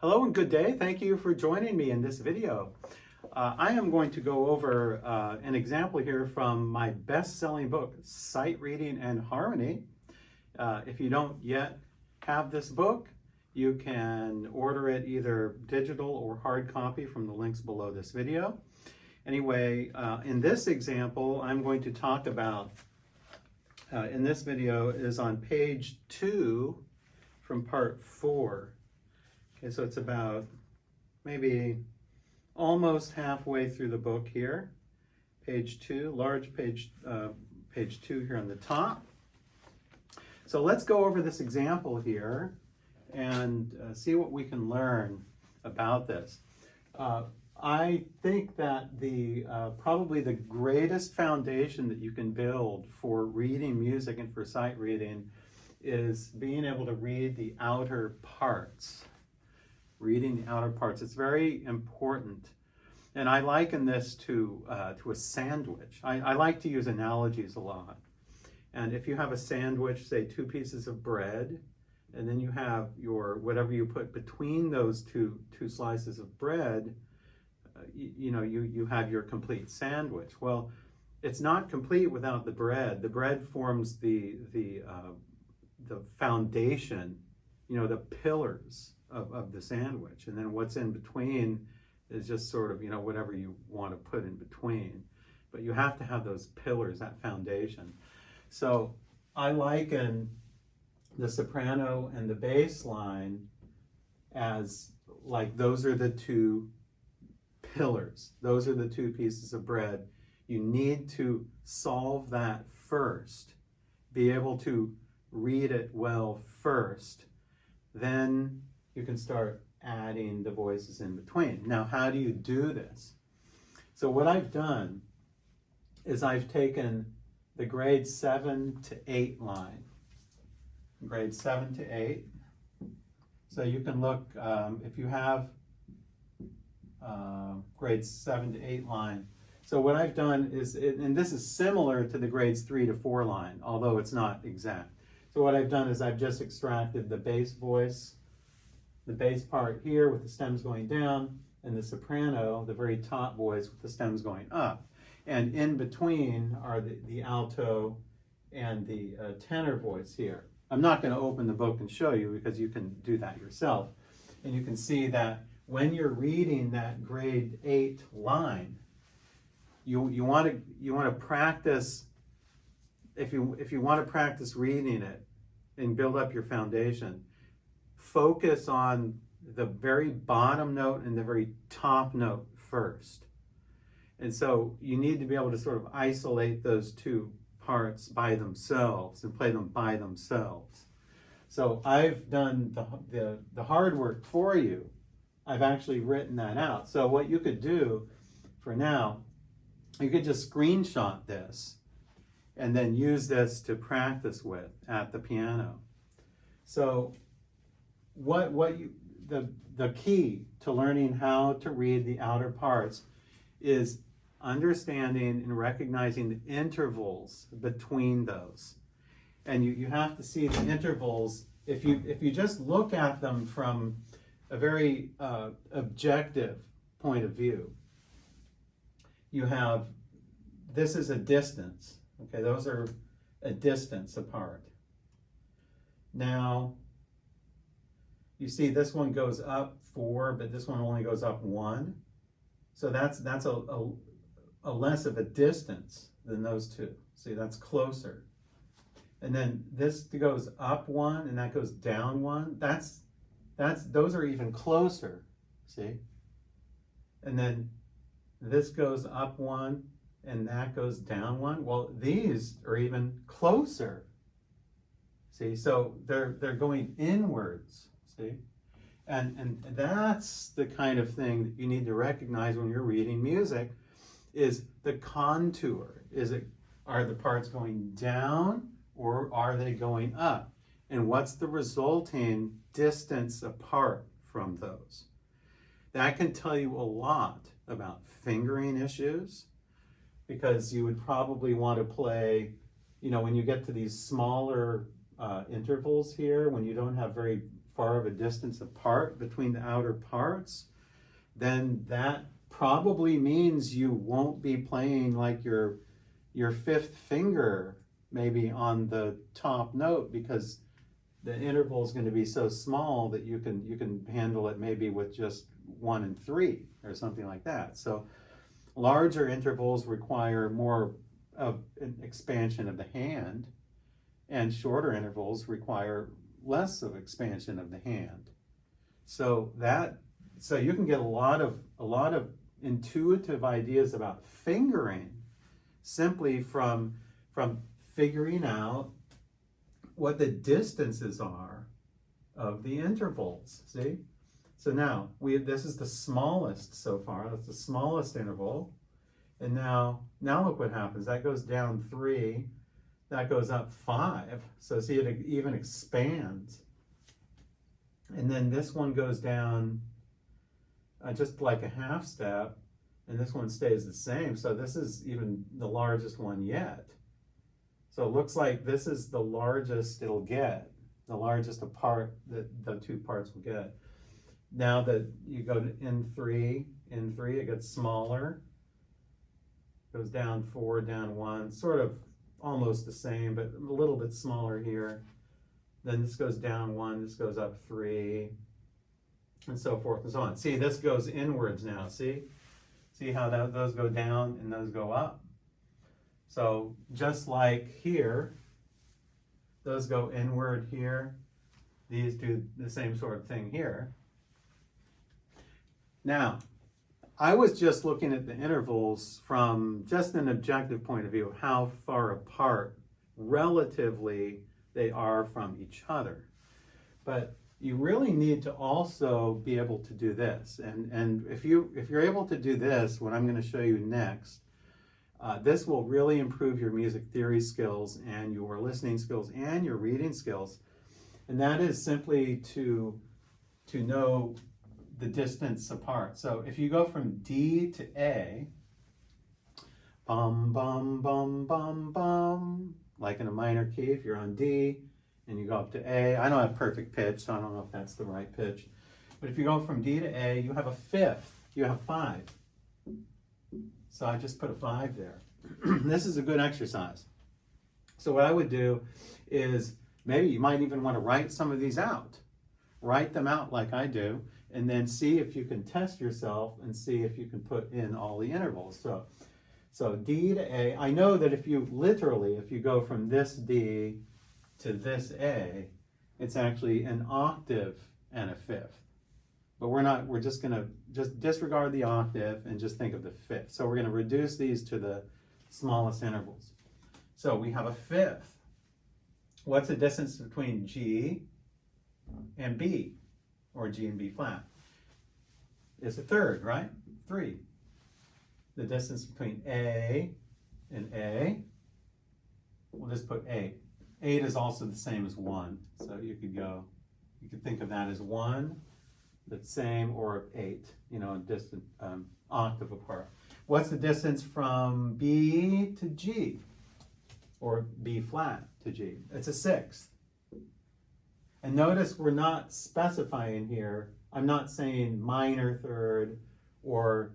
Hello and good day. Thank you for joining me in this video. I am going to go over an example here from my best-selling book, Sight Reading and Harmony. If you don't yet have this book, you can order it either digital or hard copy from the links below this video. Anyway, in this example, I'm going to talk about, in this video, is on page 2 from part 4. Okay, so it's about maybe almost halfway through the book here. Page 2, large page, page 2 here on the top. So let's go over this example here and see what we can learn about this. I think that the probably the greatest foundation that you can build for reading music and for sight reading is being able to read the outer parts. Reading the outer parts. It's very important. And I liken this to a sandwich. I like to use analogies a lot. And if you have a sandwich, say 2 pieces of bread, and then you have your whatever you put between those two slices of bread, you have your complete sandwich. Well, it's not complete without the bread. The bread forms the foundation, the pillars of the sandwich, and then what's in between is just sort of whatever you want to put in between, but you have to have those pillars, that foundation. So I liken the soprano and the bass line as like those are the 2 pillars, those are the 2 pieces of bread. You need to solve that first, be able to read it well first, then you can start adding the voices in between. Now, how do you do this? So what I've done is I've taken the grade 7 to 8 line. Grade 7 to 8. So you can look, if you have grades 7 to 8 line. So what I've done is, and this is similar to the grades 3 to 4 line, although it's not exact. So what I've done is I've just extracted the bass voice, the bass part here with the stems going down, and the soprano, the very top voice with the stems going up. And in between are the alto and the tenor voice here. I'm not going to open the book and show you because you can do that yourself. And you can see that when you're reading that grade 8 line, you want to practice. If you want to practice reading it and build up your foundation, focus on the very bottom note and the very top note first. And so you need to be able to sort of isolate those 2 parts by themselves and play them by themselves. So I've done the hard work for you. I've actually written that out. So what you could do for now, you could just screenshot this and then use this to practice with at the piano. So the key to learning how to read the outer parts is understanding and recognizing the intervals between those. And you have to see the intervals. If you just look at them from a very objective point of view, you have, this is a distance. Okay, those are a distance apart. Now, you see this one goes up 4, but this one only goes up 1. So that's a less of a distance than those 2. See, that's closer. And then this goes up 1 and that goes down 1. Those are even closer. See? And then this goes up 1 and that goes down 1. Well, these are even closer. See, so they're going inwards. See? And that's the kind of thing that you need to recognize when you're reading music, is the contour. Are the parts going down or are they going up? And what's the resulting distance apart from those? That can tell you a lot about fingering issues, because you would probably want to play, when you get to these smaller intervals here, when you don't have very far of a distance apart between the outer parts, then that probably means you won't be playing like your fifth finger maybe on the top note, because the interval is going to be so small that you can handle it maybe with just 1 and 3 or something like that. So larger intervals require more of an expansion of the hand, and shorter intervals require less of expansion of the hand. So you can get a lot of intuitive ideas about fingering simply from figuring out what the distances are of the intervals. See? So now this is the smallest so far. That's the smallest interval. And now look what happens. That goes down 3. That goes up 5. So see, it even expands. And then this one goes down just like a half step, and this one stays the same. So this is even the largest one yet. So it looks like this is the largest it'll get, the largest apart that the two parts will get. Now that you go to N3, it gets smaller. Goes down 4, down 1, sort of almost the same, but a little bit smaller here. Then this goes down 1, this goes up 3, and so forth and so on. See, this goes inwards now, see? See how those go down and those go up? So just like here, those go inward here. These do the same sort of thing here. Now, I was just looking at the intervals from just an objective point of view, how far apart relatively they are from each other. But you really need to also be able to do this. And if you're able to do this, what I'm going to show you next, this will really improve your music theory skills and your listening skills and your reading skills. And that is simply to know the distance apart. So if you go from D to A, bum, bum, bum, bum, bum, like in a minor key, if you're on D, and you go up to A. I don't have perfect pitch, so I don't know if that's the right pitch. But if you go from D to A, you have a fifth. You have 5. So I just put a 5 there. This is a good exercise. So what I would do is, maybe you might even want to write some of these out. Write them out like I do, and then see if you can test yourself and see if you can put in all the intervals. So D to A, I know that if you go from this D to this A, it's actually an octave and a fifth. But we're just gonna disregard the octave and just think of the fifth. So we're gonna reduce these to the smallest intervals. So we have a fifth. What's the distance between G and B, or G and B flat? It's a third, right? 3. The distance between A and A, we'll just put 8. 8 is also the same as 1. So you could think of that as 1, the same, or 8, a distant octave apart. What's the distance from B to G, or B flat to G? It's a sixth. And notice we're not specifying here, I'm not saying minor third or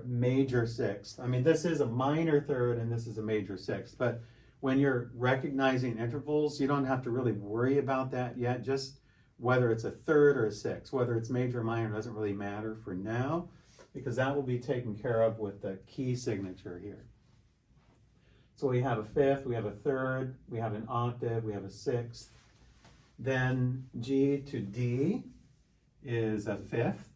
major sixth. I mean, this is a minor third and this is a major sixth, but when you're recognizing intervals, you don't have to really worry about that yet. Just whether it's a third or a sixth, whether it's major or minor doesn't really matter for now, because that will be taken care of with the key signature here. So we have a fifth, we have a third, we have an octave, we have a sixth. Then G to D is a fifth.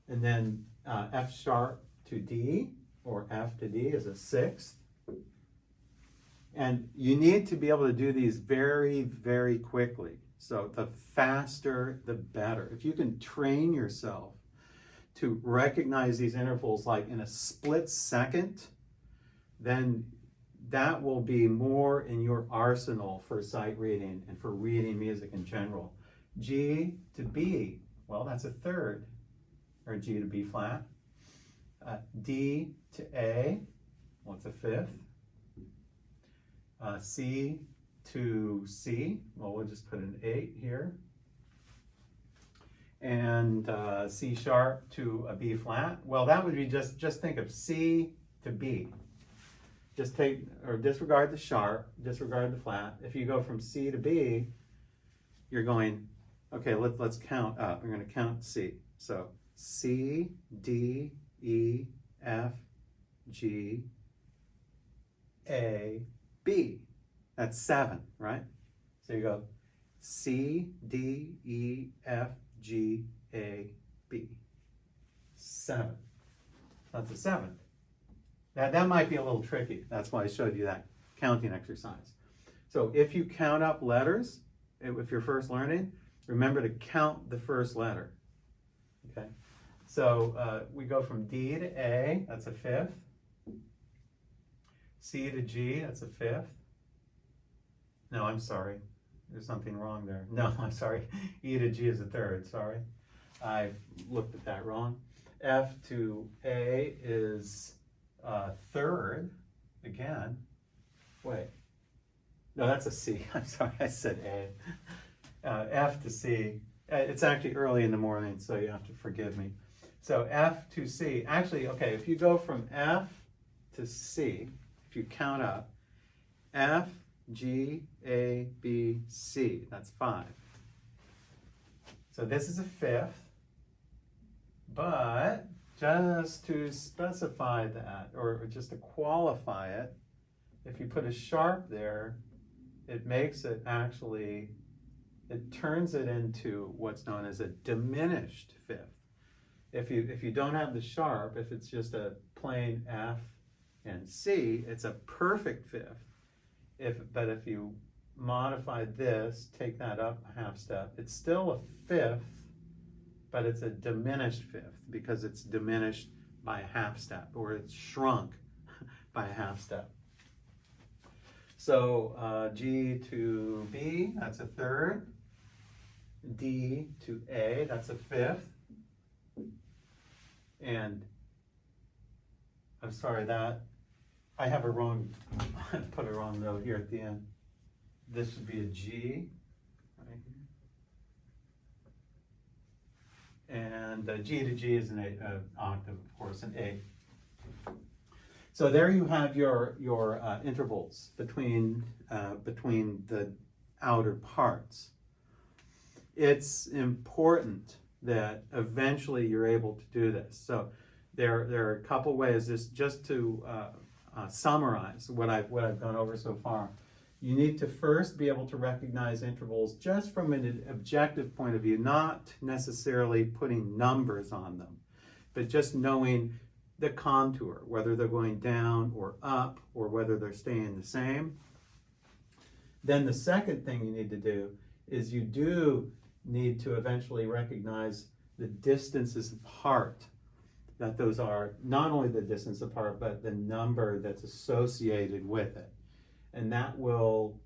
And then F sharp to D, or F to D, is a sixth. And you need to be able to do these very, very quickly. So the faster, the better. If you can train yourself to recognize these intervals like in a split second, then that will be more in your arsenal for sight reading and for reading music in general. G to B, well, that's a third, or G to B flat. D to A, well, it's a fifth. C to C, well, we'll just put an 8 here. And C sharp to a B flat. Well, that would be just think of C to B. Just take, or disregard the sharp, disregard the flat. If you go from C to B, you're going, okay, let's count up. We're going to count C. So C, D, E, F, G, A, B. That's 7, right? So you go C, D, E, F, G, A, B. 7. That's a 7. That might be a little tricky. That's why I showed you that counting exercise. So if you count up letters, if you're first learning, remember to count the first letter. Okay. So we go from D to A, that's a 5th. C to G, that's a 5th. No, I'm sorry. There's something wrong there. No, I'm sorry. E to G is a 3rd, sorry. I looked at that wrong. F to A is 3rd, again. Wait. No, that's a C. I'm sorry, I said A. F to C. It's actually early in the morning, so you have to forgive me. So F to C. Actually, okay, if you go from F to C, if you count up, F, G, A, B, C. That's 5. So this is a 5th, but just to specify that, or just to qualify it, if you put a sharp there, it makes it actually, it turns it into what's known as a diminished 5th. If you don't have the sharp, if it's just a plain F and C, it's a perfect 5th. But if you modify this, take that up a half step, it's still a 5th, but it's a diminished 5th because it's diminished by a half step, or it's shrunk by a half step. So G to B, that's a 3rd. D to A, that's a 5th. And I'm sorry that I have a wrong, I put a wrong note here at the end. This should be a G right here. And G to G is an octave, of course, an 8. So there you have your intervals between the outer parts. It's important that eventually you're able to do this. So there are a couple ways. Just to summarize what I've gone over so far. You need to first be able to recognize intervals just from an objective point of view, not necessarily putting numbers on them, but just knowing the contour, whether they're going down or up, or whether they're staying the same. Then the second thing you need to do is you do need to eventually recognize the distances apart, that those are not only the distance apart, but the number that's associated with it. And that will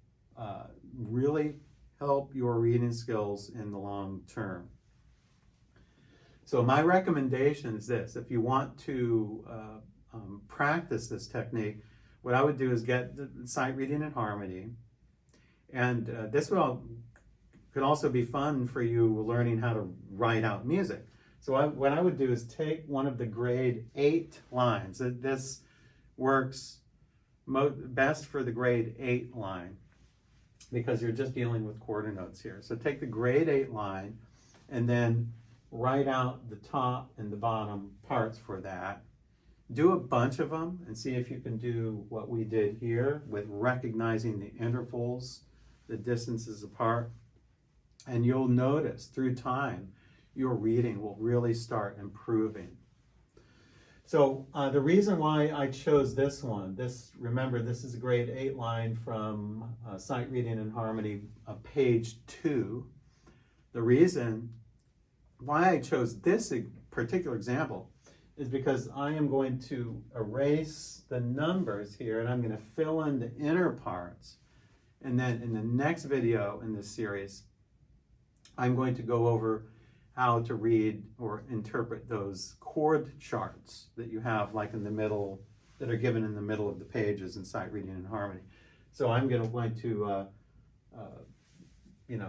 really help your reading skills in the long term. So my recommendation is this: if you want to practice this technique, what I would do is get the Sight Reading and Harmony. And this could also be fun for you learning how to write out music. So what I would do is take one of the grade 8 lines. This works best for the grade 8 line because you're just dealing with quarter notes here. So take the grade 8 line and then write out the top and the bottom parts for that. Do a bunch of them and see if you can do what we did here with recognizing the intervals, the distances apart. And you'll notice through time, your reading will really start improving. So the reason why I chose this one, remember this is a grade 8 line from Sight Reading and Harmony, page 2. The reason why I chose this particular example is because I am going to erase the numbers here and I'm going to fill in the inner parts. And then in the next video in this series, I'm going to go over how to read or interpret those chord charts that you have like in the middle, that are given in the middle of the pages in Sight Reading and Harmony. So I'm going to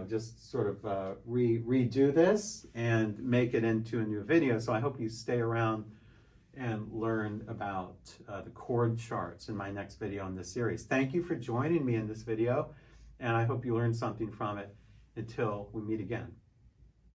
just sort of redo this and make it into a new video. So I hope you stay around and learn about the chord charts in my next video in this series. Thank you for joining me in this video, and I hope you learned something from it. Until we meet again.